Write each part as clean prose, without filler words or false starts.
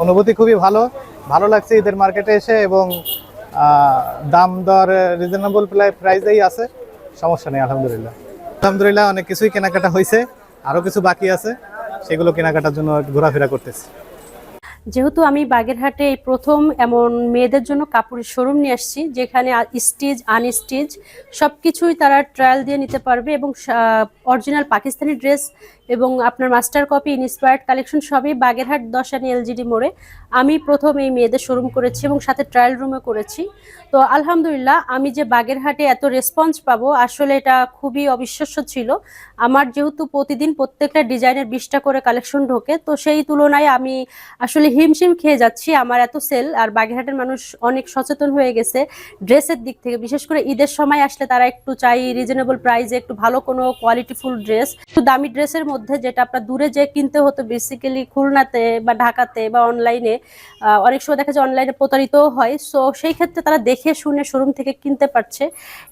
অনুভূতি খুবই ভালো, ভালো লাগছে ঈদের মার্কেটে এসে, এবং দাম দর রিজনেবল প্রাইসেই আছে, সমস্যা নেই আলহামদুলিল্লাহ। আলহামদুলিল্লাহ অনেক কিছুই কেনাকাটা হয়েছে, আরও কিছু বাকি আছে, সেগুলো কেনাকাটার জন্য ঘোরাফেরা করতেছি। যেহেতু আমি বাগেরহাটে এই প্রথম এমন মেয়েদের জন্য কাপড়ের শোরুম নিয়ে আসছি, যেখানে স্টিচ আনস্টিচ সব কিছুই তারা ট্রায়াল দিয়ে নিতে পারবে, এবং অরিজিনাল পাকিস্তানি ড্রেস এবং আপনার মাস্টার কপি ইন্সপায়ার্ড কালেকশন সবই বাগেরহাট 10 এলজিডি মোড়ে আমি প্রথম এই মেয়েদের শোরুম করেছি, এবং সাথে ট্রায়াল রুমে করেছি। তো আলহামদুলিল্লাহ, আমি যে বাগেরহাটে এত রেসপন্স পাবো আসলে এটা খুবই অবিশ্বাস্য ছিল। আমার যেহেতু প্রতিদিন প্রত্যেকটা ডিজাইনের 20টা করে কালেকশন ঢোকে, তো সেই তুলনায় আমি আসলে হিমশিম খেয়ে যাচ্ছি। আমার এত সেল, আর বাগেরহাটের মানুষ অনেক সচেতন হয়ে গেছে ড্রেসের দিক থেকে, বিশেষ করে ঈদের সময় আসলে তারা একটু চাই রিজনেবল প্রাইসে একটু ভালো কোনো কোয়ালিটিফুল ড্রেস, একটু দামি ড্রেসের মধ্যে, যেটা আপনার দূরে যে কিনতে হতো বেসিক্যালি খুলনাতে বা ঢাকাতে বা অনলাইনে, অনেক সময় দেখা যায় অনলাইনে প্রতারিতও হয়। সো সেই ক্ষেত্রে তারা দেখে শুনে শোরুম থেকে কিনতে পারছে,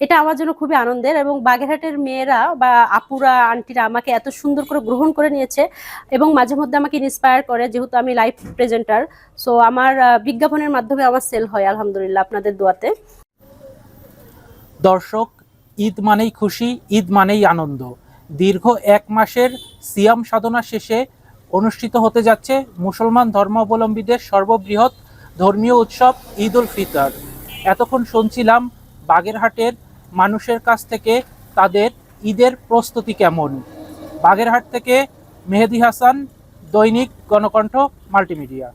এটা আমার জন্য খুবই আনন্দের। এবং বাগেরহাটের মেয়েরা বা আপুরা আন্টিরা আমাকে এত সুন্দর করে গ্রহণ করে নিয়েছে, এবং মাঝে মধ্যে আমাকে ইন্সপায়ার করে, যেহেতু আমি লাইভ প্রেজেন্টার। সো আমার বিজ্ঞাপনের মাধ্যমে আমার সেল হয় আলহামদুলিল্লাহ আপনাদের দোয়াতে। দর্শক, ঈদ মানেই খুশি, ঈদ মানেই আনন্দ। দীর্ঘ 1 মাসের সিয়াম সাধনা শেষে অনুষ্ঠিত হতে যাচ্ছে মুসলমান ধর্মাবলম্বীদের সর্ববৃহৎ ধর্মীয় উৎসব ঈদ উল ফিতর। এতক্ষণ শুনছিলাম বাগেরহাটের মানুষের কাছ থেকে তাদের ঈদের প্রস্তুতি কেমন। বাগেরহাট থেকে মেহেদি হাসান, দৈনিক গণকণ্ঠ মাল্টিমিডিয়া।